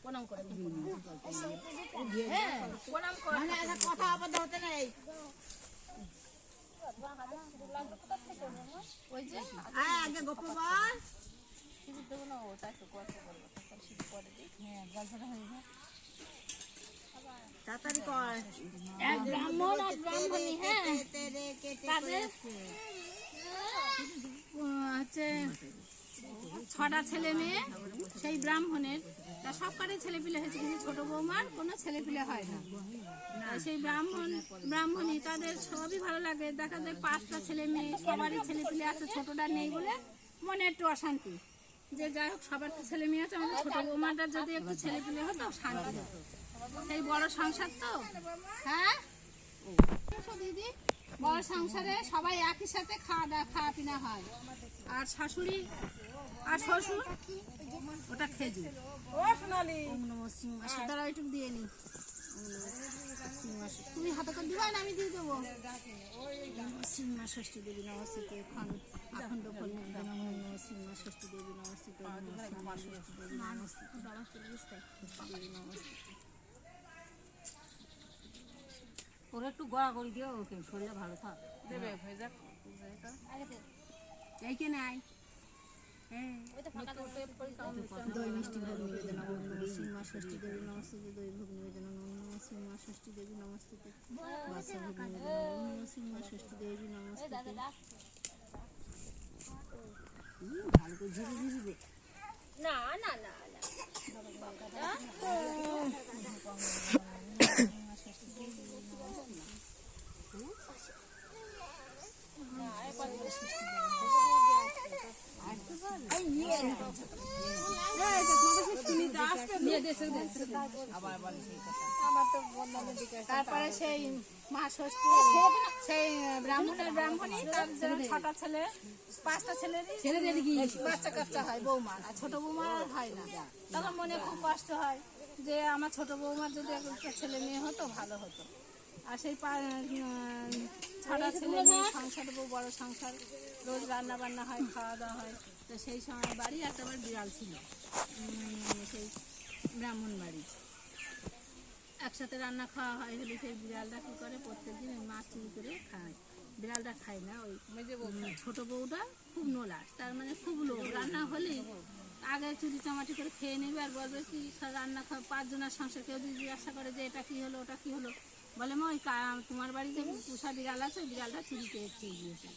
প্রণাম করে হ্যাঁ প্রণাম করে মানে একটা কথা আবার হতে নেই। ওই যে আগে গল্প বল। সিঁদুর দেবো না ওটা একটু গল্প করবো তখন সিঁদুর পরে দিই হ্যাঁ গল্পটা হয়ে যায় তাড়াতাড়ি কর। এক ব্রাহ্মণ আর ব্রাহ্মণী হ্যাঁ তাদের হচ্ছে 6টা ছেলে মেয়ে সেই ব্রাহ্মণের তা সব কটাই ছেলে পিলে হয়েছে কিন্তু ছোট বৌমার কোনো ছেলে পিলে হয় না সেই ব্রাহ্মণী তাদের সবই ভালো লাগে দেখা যায় 5টা ছেলে মেয়ে সবারই ছেলে পিলে আছে ছোটটা নেই বলে মনে একটু অশান্তি যে যাই হোক সবার তো ছেলে মেয়ে আছে আমাদের ছোট বৌমাটার যদি একটু ছেলে পিলে হতো শান্তি হতো সেই বড় সংসার তো হ্যাঁ দিদি বড় সংসারে সবাই একই সাথে খাওয়া পিনা হয় আর শাশুড়ি আর শ্বশুর ওটা খেজুর তারা ওইটুকু দিয়ে নি তুমি হাতে করে দিবা না আমি দিয়ে দেবো সিংমা ষষ্ঠী দেবী নমস্তিত আখণ্ড ফল সিংমা ষষ্ঠী দেবী নমস্তিত সিংমা ষষ্ঠী দেবী নমস্তিত দেবী নমস্তিত ওরা একটু গড়া করে দিও ওকে শরীরটা ভালো থাক দেবে ভেজা এইকে নাই হ্যাঁ দই মিষ্টি ভোগ নিবেদন সিংমা ষষ্ঠী দেবী নমস্তিত দই ভোগ নিবেদন সিংমা ষষ্ঠী দেবী নমস্তিত বাসা ভোগ নিবেদন সিংমা ষষ্ঠী দেবী নমস্তিত ভালো করে ঝিরি ঝিরি দে না না না তারপরে সেই মা ষষ্ঠী সেই ব্রাহ্মণী তার 6টা ছেলে 5টা ছেলেরই বাচ্চা কাচ্চা হয় বৌমা আর ছোট বৌমা হয় না তখন মনে খুব কষ্ট হয় যে আমার ছোট বৌমার যদি একটা ছেলে মেয়ে হতো ভালো হতো আর সেই 6টা ছেলে মেয়ে সংসার বড় সংসার রোজ রান্না বান্না হয় খাওয়া দাওয়া হয় তো সেই সময় বাড়ি একটা বিড়াল ছিল সেই ব্রাহ্মণ বাড়ি একসাথে রান্না খাওয়া হয় হলে সেই বিড়ালটা কী করে প্রত্যেকদিন ওই মাছ চুরি করে খায় বিড়ালটা খায় না ওই ছোট বউটা খুব নোলাস তার মানে খুব লোভ রান্না হলে আগে চুরি চামাটি করে খেয়ে নেবে আর বলবে কি রান্না খাওয়া 5 জনের সংসার কেউ যদি জিজ্ঞাসা করে যে এটা কী হলো ওটা কী হলো বলে মা ওই তোমার বাড়িতে পোষা বিড়াল আছে বিড়ালটা চুরি করে খেয়ে গিয়েছে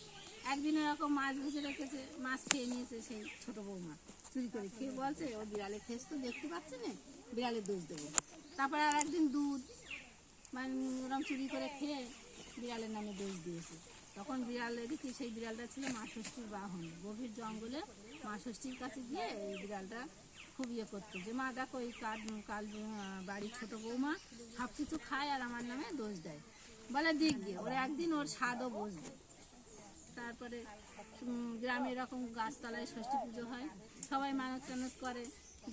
একদিন এরকম মাছ ভেজে রেখেছে মাছ খেয়ে নিয়েছে সেই ছোটো বৌমা চুরি করে খেয়ে বলছে ও বিড়ালে খেয়েছে তো দেখতে পাচ্ছি না বিড়ালের দোষ দেবো তারপরে আর একদিন দুধ মানে ওরম চুরি করে খেয়ে বিড়ালের নামে দোষ দিয়েছে তখন বিড়ালে দেখি সেই বিড়ালটা ছিল মা ষষ্ঠীর বাহন গভীর জঙ্গলে মা ষষ্ঠীর কাছে গিয়ে এই বিড়ালটা খুব ইয়ে করতো যে মা দেখো এই কাল বাড়ির ছোটো বৌমা সব কিছু খায় আর আমার নামে দোষ দেয় বলে দিক দিয়ে ওরা একদিন ওর স্বাদও বসবে তারপরে গ্রামে এরকম গাছতলায় ষষ্ঠী পুজো হয় সবাই মানত টানত করে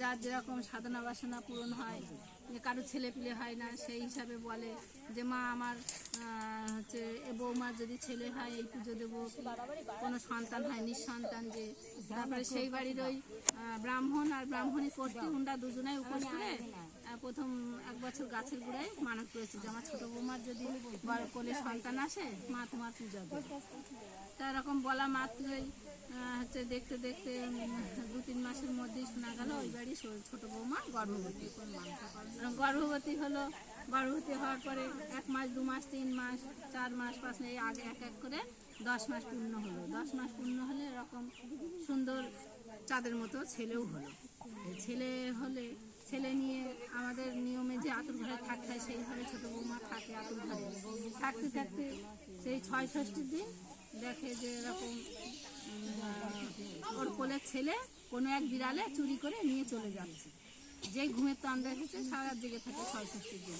যার যেরকম সাধনা বাসনা পূরণ হয় কারো ছেলে পিলে হয় না সেই হিসাবে বলে যে মা আমার হচ্ছে এ বৌমার যদি ছেলে হয় এই পুজো দেবো কোনো সন্তান হয় নিঃসন্তান যে তারপরে সেই বাড়ির ওই ব্রাহ্মণ আর ব্রাহ্মণী কর্তৃ উন্ডা দুজনাই উপোস করে প্রথম 1 বছর গাছের গোড়ায় মানত করেছে যে আমার ছোটো বৌমার যদি বড় কোলে সন্তান আসে মা তোমার পূজা দেবে তা এরকম বলা মাত্রই হচ্ছে দেখতে দেখতে 2-3 মাসের মধ্যেই শোনা গেল ওই বাড়ি ছোটো বৌমা গর্ভবতী হলো গর্ভবতী হওয়ার পরে 1 মাস 2 মাস 3 মাস 4 মাস 5 মাস এই আগে এক এক করে 10 মাস পূর্ণ হলো 10 মাস পূর্ণ হলে এরকম সুন্দর চাঁদের মতো ছেলেও হলো ছেলে হলে ছেলে নিয়ে আমাদের নিয়মে যে আতুর ঘরে থাকতে হয় সেইভাবে ছোটো বৌমা থাকে আতুর ঘরে থাকতে থাকতে সেই 6 ষষ্ঠীর দিন দেখে যে এরকম ওর কোলের ছেলে কোনো এক বিড়ালে চুরি করে নিয়ে চলে যাচ্ছে যেই ঘুমের টান দেখেছে সারা জেগে থাকে 6 ষষ্ঠীর দিন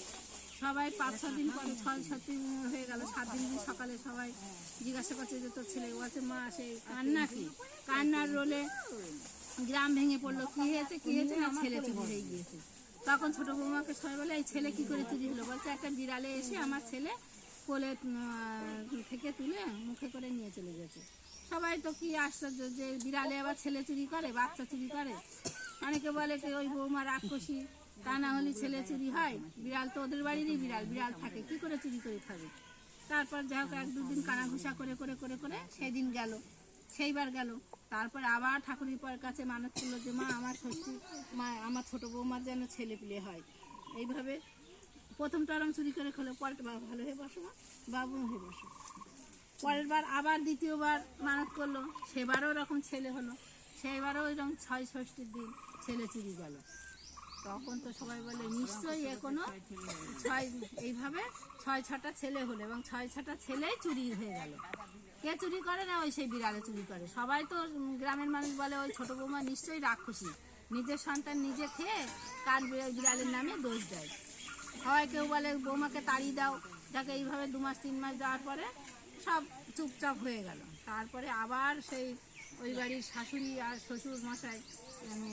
সবাই 5-6 দিন পরে 6 ষষ্ঠী হয়ে গেল 7 দিন সকালে সবাই জিজ্ঞাসা করছে যে তোর ছেলে বলছে মা সেই কান্না কি কান্নার রোলে গ্রাম ভেঙে পড়লো কি হয়েছে না ছেলে চুরি হয়ে গিয়েছে তখন ছোটো বৌমাকে সবাই বলে এই ছেলে কি করে চুরি হলো বলছে একটা বিড়ালে এসে আমার ছেলে কোলে থেকে তুলে মুখে করে নিয়ে চলে গেছে সবাই তো কি আশ্চর্য যে বিড়ালে আবার ছেলে চুরি করে বাচ্চা চুরি করে অনেকে বলে কি ওই বৌমা রাক্ষসী, তা না হলে ছেলে চুরি হয়, বিড়াল তো ওদের বাড়িরই বিড়াল, বিড়াল থাকে কি করে চুরি করে খাবে। তারপর যাই হোক 1-2 দিন কানাঘুষা করে করে করে করে সেই দিন গেল, সেইবার গেল। তারপর আবার ঠাকুরের কাছে মানত করলো যে মা আমার ষষ্ঠী, মা আমার ছোটো বৌমার যেন ছেলে পিলে হয়। এইভাবে প্রথমটা ওরম চুরি করে খেলো, পরেরটা ভালো হয়ে বসো মা, বাবু হয়ে বসো। পরের বার আবার দ্বিতীয়বার মানত করলো, সেবারও ওরকম ছেলে হলো। সেইবারও ওইরকম 6 ষষ্ঠীর দিন ছেলে চুরি গেল। তখন তো সবাই বলে নিশ্চয়ই এখনো 6 এইভাবে 6-6টা ছেলে হলো, এবং 6-6টা ছেলেই চুরি হয়ে গেল। কে চুরি করে না, ওই সেই বিড়ালে চুরি করে। সবাই তো গ্রামের মানুষ বলে ওই ছোটো বৌমা নিশ্চয়ই রাক্ষসী, নিজের সন্তান নিজে খেয়ে কার বিড়ালের নামে দোষ দেয়। হয় কেউ বলে বৌমাকে তাড়িয়ে দাও, যাকে এইভাবে 2 মাস 3 মাস যাওয়ার পরে সব চুপচাপ হয়ে গেল। তারপরে আবার সেই ওই বাড়ির শাশুড়ি আর শ্বশুর মশাই মানে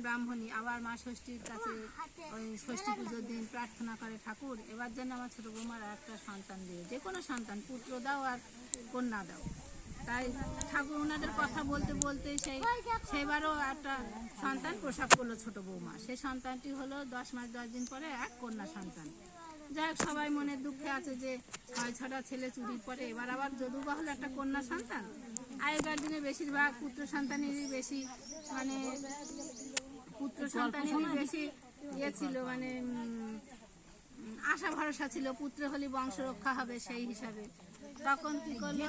ব্রাহ্মণী আবার মা ষষ্ঠীর কাছে ওই ষষ্ঠী পুজোর দিন প্রার্থনা করে, ঠাকুর এবার যেন আমার ছোটো বৌমার একটা সন্তান দিয়ে, যে কোনো সন্তান, পুত্র দাও আর কন্যা দাও। তাই ঠাকুর ওনাদের কথা বলতে বলতে সেইবারও একটা সন্তান প্রসব করলো ছোটো বৌমা। সেই সন্তানটি হলো 10 মাস 10 দিন পরে এক কন্যা সন্তান। যাই হোক সবাই মনের দুঃখে আছে যে 6-6টা ছেলে চুরির পরে এবার আবার যদুবা হলো একটা কন্যা সন্তান। আগেকার দিনে বেশিরভাগ পুত্র সন্তানেরই বেশি মানে পুত্র সন্তানেরই বেশি ইয়ে ছিল, মানে আশা ভরসা ছিল, পুত্র হলে বংশ রক্ষা হবে সেই হিসাবে। তখন কি করলো,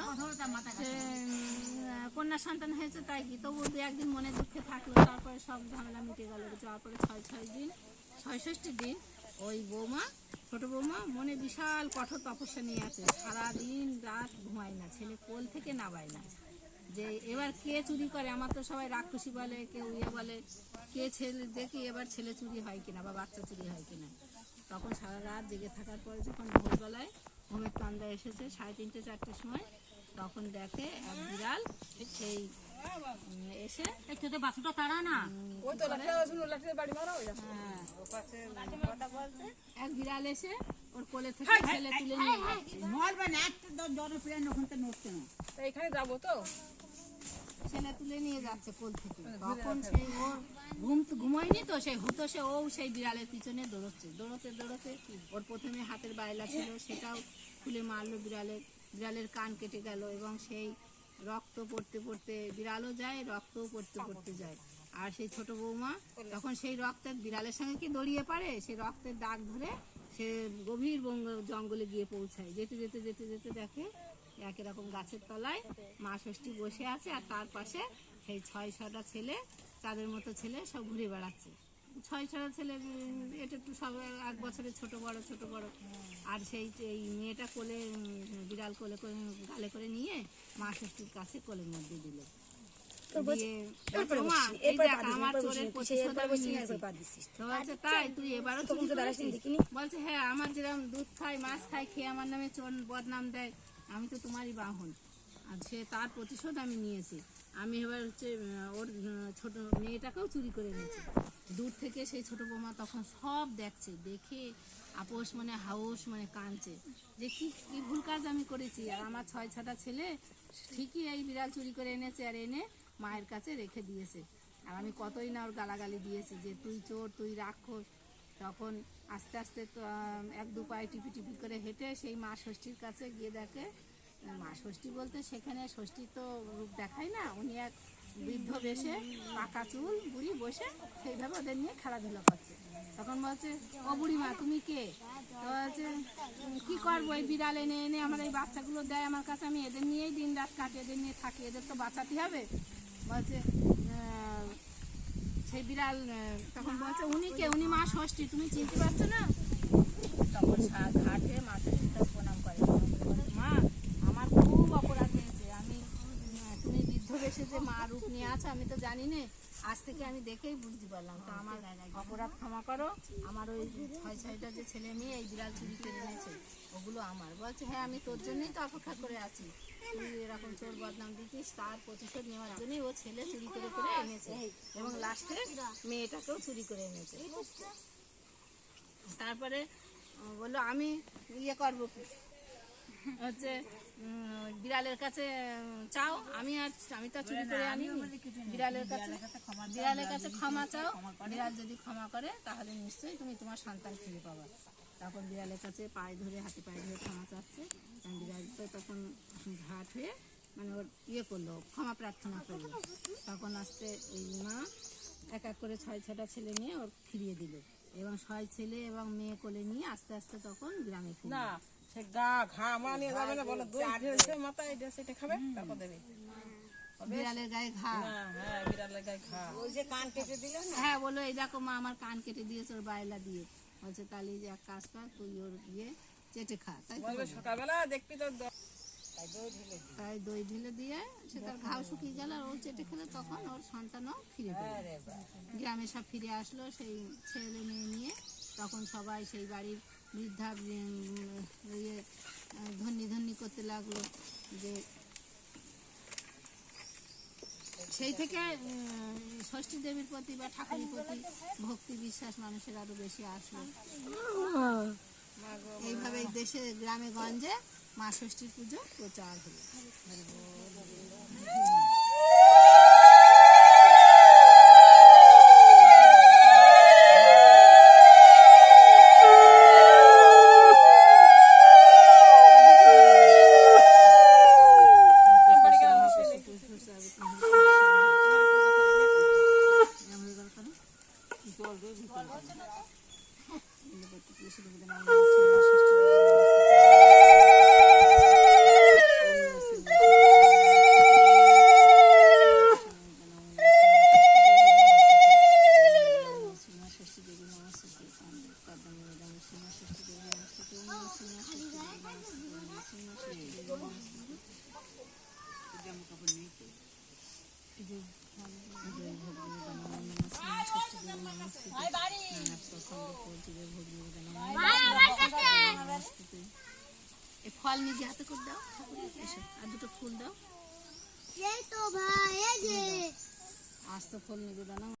কন্যা সন্তান হয়েছে তাই কি, তবু 2-1 দিন মনে দুঃখে থাকলো। তারপরে সব ঝামেলা মিটে গেল। যাওয়ার পরে 6 দিন 6 ষষ্ঠীর দিন ওই বৌমা, ছোটো বৌমা মনে বিশাল কঠোর তপস্যা নিয়ে আছে, সারাদিন রাত ঘুমায় না, ছেলে কোল থেকে নামায় না, যে এবার কে চুরি করে। আমার তো সবাই রাক্ষসী বলে, কেউ ইয়ে বলে, কে ছেলে দেখি এবার ছেলে চুরি হয় কিনা বা বাচ্চা চুরি হয় কিনা। তখন সারা রাত জেগে থাকার পরে যখন ভোরবেলায় ঘুমের তন্দা এসেছে 3:30-4টের সময়, তখন দেখে এক বিড়াল সেই এসে বাছুটা তারা না এক বিড়াল এসে ওর কোলে থেকে ছেলে তুলে নিয়ে এখানে যাবো তো ছেলে তুলে নিয়ে যাচ্ছে কোল থেকে। তখন সেই ওর ঘুমায়নি তো, সেই হুতোষে ও সেই বিড়ালের পিছনে দৌড়চ্ছে, দৌড়তে দৌড়তে ওর প্রথমে হাতের বায়লা ছিল সেটাও খুলে মারলো, বিড়ালের কান কেটে গেল, এবং সেই রক্ত পড়তে পড়তে বিড়ালও যায়, রক্তও পড়তে পড়তে যায়। আর সেই ছোট বৌমা তখন সেই রক্তের বিড়ালের সঙ্গে কি দড়িয়ে পারে, সেই রক্তের দাগ ধরে সে গভীর জঙ্গলে গিয়ে পৌঁছায়। যেতে যেতে যেতে যেতে দেখে একই রকম গাছের তলায় মা ষষ্ঠী বসে আছে, আর তার পাশে সেই 6-6টা ছেলে, তাদের মতো ছেলে সব ঘুরে বেড়াচ্ছে। 6-6টা ছেলে, এটা একটু সব 1 বছরের ছোট বড়। আর সেই এই মেয়েটা কোলে, বিড়াল কোলে করে গালে করে নিয়ে মা ষষ্ঠীর কাছে কোলের মধ্যে দিল। তাই তুই এবারও বলছে, হ্যাঁ আমার যেরকম দুধ খাই মাছ খাই খেয়ে আমার নামে বদনাম দেয়, আমি তো তোমারই বাহন, আর সে তার প্রতিশোধ আমি নিয়েছি। আমি এবার হচ্ছে ওর ছোট মেয়েটাকেও চুরি করে নিয়েছি। দূর থেকে সেই ছোট বৌমা তখন সব দেখছে, দেখে আপোষ মানে হাউস মানে কাঁদছে যে কি ভুল কাজ আমি করেছি। আর আমার 6-6টা ছেলে ঠিকই এই বিড়াল চুরি করে এনেছে, আর এনে মায়ের কাছে রেখে দিয়েছে। আর আমি কতই না ওর গালাগালি দিয়েছি যে তুই চোর, তুই রাক্ষস। তখন আস্তে আস্তে তো 1-2 পায়ে টিপি টিপি করে হেঁটে সেই মা ষষ্ঠীর কাছে গিয়ে দেখে, মা ষষ্ঠী বলতে সেখানে ষষ্ঠী তো রূপ দেখায় না, উনি এক বৃদ্ধ বেশে পাকা চুল বুড়ি বসে সেইভাবে ওদের নিয়ে খেলাধুলা করছে। তখন বলছে, ও বুড়িমা তুমি কে? তো বলছে কী করবো, এই বিড়াল এনে এনে আমার এই বাচ্চাগুলো দেয় আমার কাছে, আমি এদের নিয়েই দিন রাত কাটি, এদের নিয়ে থাকি, এদের তো বাঁচাতে হবে। বলছে সেই বিড়াল তখন বলছে, উনি কে? উনি মা ষষ্ঠী, তুমি চিনতে পারছো না? তখন ঘাটে মা ষষ্ঠীর কাছে প্রণাম করে, মা আমার খুব অপরাধ হয়েছে, আমি তুমি বৃদ্ধ বেশে যে মা রূপ নিয়ে আছো আমি তো জানি না, আজ থেকে আমি দেখেই বুঝতে পারলাম, তো আমার অপরাধ ক্ষমা করো। আমার ওই 6-6টা যে ছেলে মেয়ে এই বিড়াল চুরি করে এনেছে ওগুলো আমার। বলছে, হ্যাঁ আমি তোর জন্যই তো অপেক্ষা করে আছি, তুই এরকম চোর বদনাম দিতিস, তার প্রতিশোধ নেওয়ার জন্যই ও ছেলে চুরি করে করে এনেছে, এবং লাস্টে মেয়েটাকেও চুরি করে এনেছে। তারপরে বললো আমি ইয়ে করবো, হচ্ছে বিড়ালের কাছে চাও, আমি তো চুরি করে আনি, বিড়ালের কাছে ক্ষমা চাও, বিড়াল যদি ক্ষমা করে তাহলে নিশ্চয়ই তুমি তোমার সন্তান ফিরে পাবা। তখন বিড়ালের কাছে পায়ে ধরে হাতে পায়ে ধরে ক্ষমা চাচ্ছে, কারণ বিড়াল তো তখন ঘাট হয়ে মানে ওর ইয়ে করলো, ক্ষমা প্রার্থনা করলো। তখন আস্তে ওই মা এক এক করে 6-6টা ছেলে নিয়ে ওর ফিরিয়ে দিল, এবং 6 ছেলে এবং মেয়ে কোলে নিয়ে আস্তে আস্তে তখন গ্রামে ফিরল। না সে ঘা মা নিয়ে যাবে না, বলো দই ঢেলছে মাথায়, এটা সেটা খাবে, তারপর দেবে। বিড়ালের গায়ে ঘা, হ্যাঁ বিড়ালের গায়ে ঘা। ওই যে কান কেটে দিল না, হ্যাঁ বলো এই দেখো মা আমার কান কেটে দিয়েছে ওর বায়লা দিয়ে, বলছে তাহলে যে এক কাজ কর তুই ওর ইয়ে চেটে খা, তাই তো বলবে বললো। সকালবেলা দেখবি তো তাই দই ঢেলে দিয়ে সে তার ঘাও শুকিয়ে গেল, আর ও চেটে খেলে তখন ওর সন্তানও ফিরে পেল। গ্রামে সব ফিরে আসলো সেই ছেলে মেয়ে নিয়ে, তখন সবাই সেই বাড়ির বৃদ্ধা ইয়ে ধন্যি করতে লাগলো। যে সেই থেকে ষষ্ঠী দেবীর প্রতি বা ঠাকুরের প্রতি ভক্তি বিশ্বাস মানুষের আরো বেশি আসলো। এইভাবে দেশে গ্রামে গঞ্জে মা ষষ্ঠীর পুজো প্রচার হলো। ফল নিজে হাতে করে দাও ঠাকুরের, এসো আর দুটো ফুল দাও, এই তো ভাই এই যে আস্ত ফুল নিবেদন